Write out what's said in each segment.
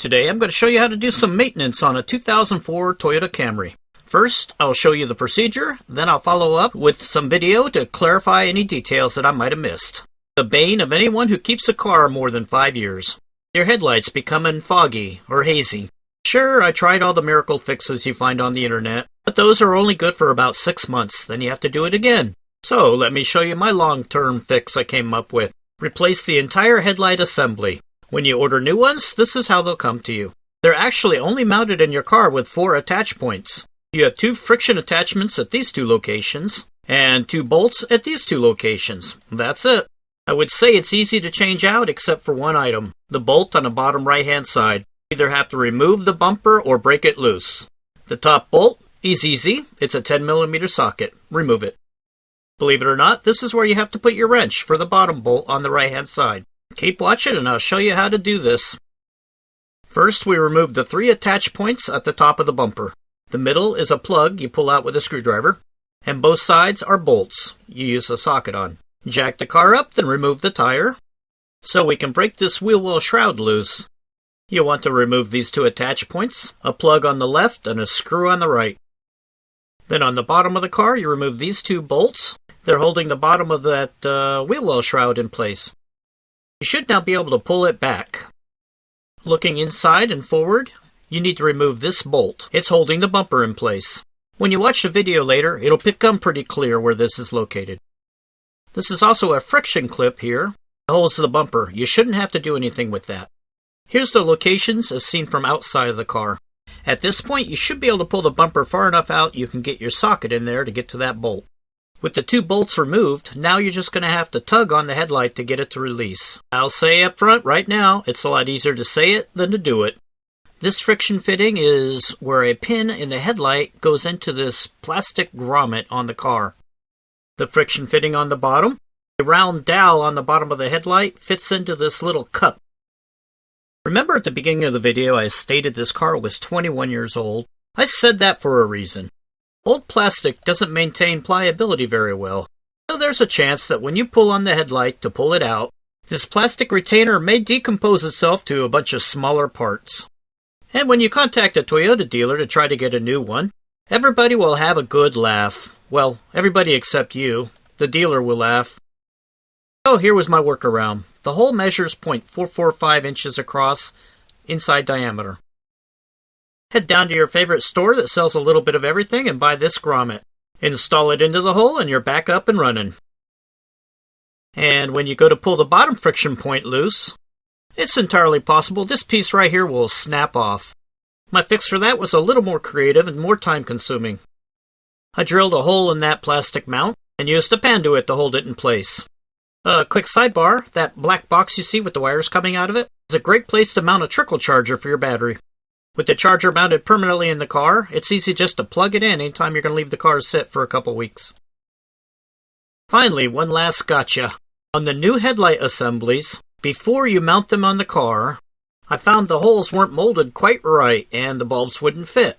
Today I'm going to show you how to do some maintenance on a 2004 Toyota Camry. First, I'll show you the procedure, then I'll follow up with some video to clarify any details that I might have missed. The bane of anyone who keeps a car more than 5 years. Your headlights becoming foggy or hazy. Sure, I tried all the miracle fixes you find on the internet, but those are only good for about 6 months, then you have to do it again. So let me show you my long-term fix I came up with. Replace the entire headlight assembly. When you order new ones, this is how they'll come to you. They're actually only mounted in your car with 4 attach points. You have 2 friction attachments at these 2 locations, and 2 bolts at these 2 locations. That's it. I would say it's easy to change out except for one item, the bolt on the bottom right-hand side. You either have to remove the bumper or break it loose. The top bolt is easy. It's a 10mm socket. Remove it. Believe it or not, this is where you have to put your wrench for the bottom bolt on the right-hand side. Keep watching and I'll show you how to do this. First, we remove the 3 attach points at the top of the bumper. The middle is a plug you pull out with a screwdriver, and both sides are bolts you use a socket on. Jack the car up, then remove the tire, so we can break this wheel well shroud loose. You'll want to remove these 2 attach points, a plug on the left and a screw on the right. Then on the bottom of the car, you remove these 2 bolts. They're holding the bottom of that wheel well shroud in place. You should now be able to pull it back. Looking inside and forward, you need to remove this bolt. It's holding the bumper in place. When you watch the video later, it'll become pretty clear where this is located. This is also a friction clip here. It holds the bumper. You shouldn't have to do anything with that. Here's the locations as seen from outside of the car. At this point, you should be able to pull the bumper far enough out you can get your socket in there to get to that bolt. With the 2 bolts removed, now you're just going to have to tug on the headlight to get it to release. I'll say up front right now, it's a lot easier to say it than to do it. This friction fitting is where a pin in the headlight goes into this plastic grommet on the car. The friction fitting on the bottom, a round dowel on the bottom of the headlight fits into this little cup. Remember at the beginning of the video I stated this car was 21 years old? I said that for a reason. Old plastic doesn't maintain pliability very well, so there's a chance that when you pull on the headlight to pull it out, this plastic retainer may decompose itself to a bunch of smaller parts. And when you contact a Toyota dealer to try to get a new one, everybody will have a good laugh. Well, everybody except you. The dealer will laugh. So here was my workaround. The hole measures 0.445 inches across, inside diameter. Head down to your favorite store that sells a little bit of everything and buy this grommet. Install it into the hole and you're back up and running. And when you go to pull the bottom friction point loose, it's entirely possible this piece right here will snap off. My fix for that was a little more creative and more time consuming. I drilled a hole in that plastic mount and used a panduit to hold it in place. A quick sidebar, that black box you see with the wires coming out of it is a great place to mount a trickle charger for your battery. With the charger mounted permanently in the car, it's easy just to plug it in anytime you're going to leave the car sit for a couple weeks. Finally, one last gotcha. On the new headlight assemblies, before you mount them on the car, I found the holes weren't molded quite right and the bulbs wouldn't fit.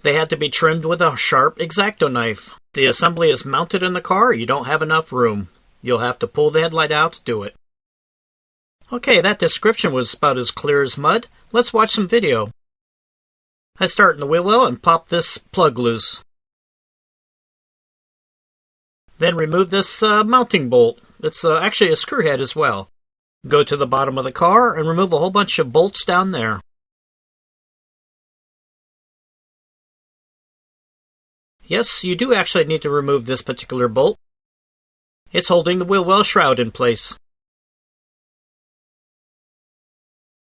They had to be trimmed with a sharp X-Acto knife. The assembly is mounted in the car, you don't have enough room. You'll have to pull the headlight out to do it. Okay, that description was about as clear as mud. Let's watch some video. I start in the wheel well and pop this plug loose. Then remove this mounting bolt. It's actually a screw head as well. Go to the bottom of the car and remove a whole bunch of bolts down there. Yes, you do actually need to remove this particular bolt. It's holding the wheel well shroud in place.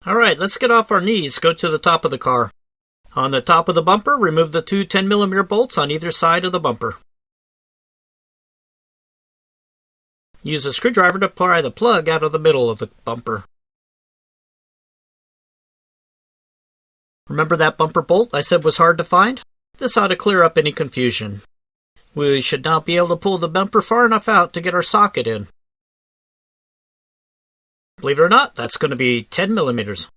Alright, let's get off our knees, go to the top of the car. On the top of the bumper, remove the 2 10mm bolts on either side of the bumper. Use a screwdriver to pry the plug out of the middle of the bumper. Remember that bumper bolt I said was hard to find? This ought to clear up any confusion. We should now be able to pull the bumper far enough out to get our socket in. Believe it or not, that's going to be 10mm.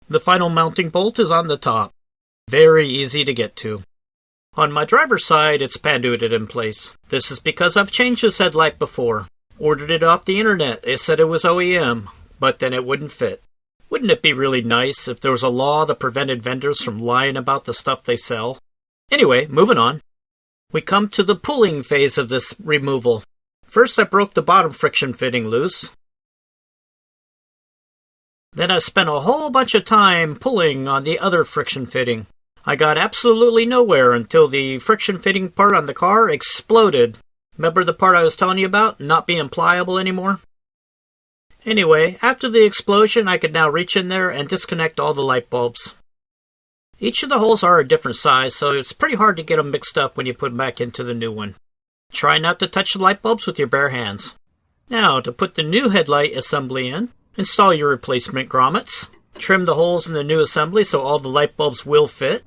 The final mounting bolt is on the top. Very easy to get to. On my driver's side, it's panduited in place. This is because I've changed this headlight before. Ordered it off the internet. They said it was OEM, but then it wouldn't fit. Wouldn't it be really nice if there was a law that prevented vendors from lying about the stuff they sell? Anyway, moving on. We come to the pulling phase of this removal. First, I broke the bottom friction fitting loose. Then I spent a whole bunch of time pulling on the other friction fitting. I got absolutely nowhere until the friction fitting part on the car exploded. Remember the part I was telling you about, not being pliable anymore? Anyway, after the explosion, I could now reach in there and disconnect all the light bulbs. Each of the holes are a different size, so it's pretty hard to get them mixed up when you put them back into the new one. Try not to touch the light bulbs with your bare hands. Now, to put the new headlight assembly in, install your replacement grommets. Trim the holes in the new assembly so all the light bulbs will fit.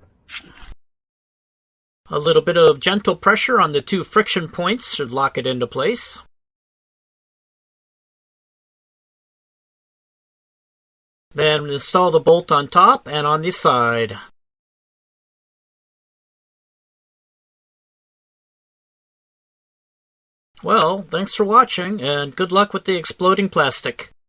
A little bit of gentle pressure on the two friction points should lock it into place. Then install the bolt on top and on the side. Well, thanks for watching, and good luck with the exploding plastic.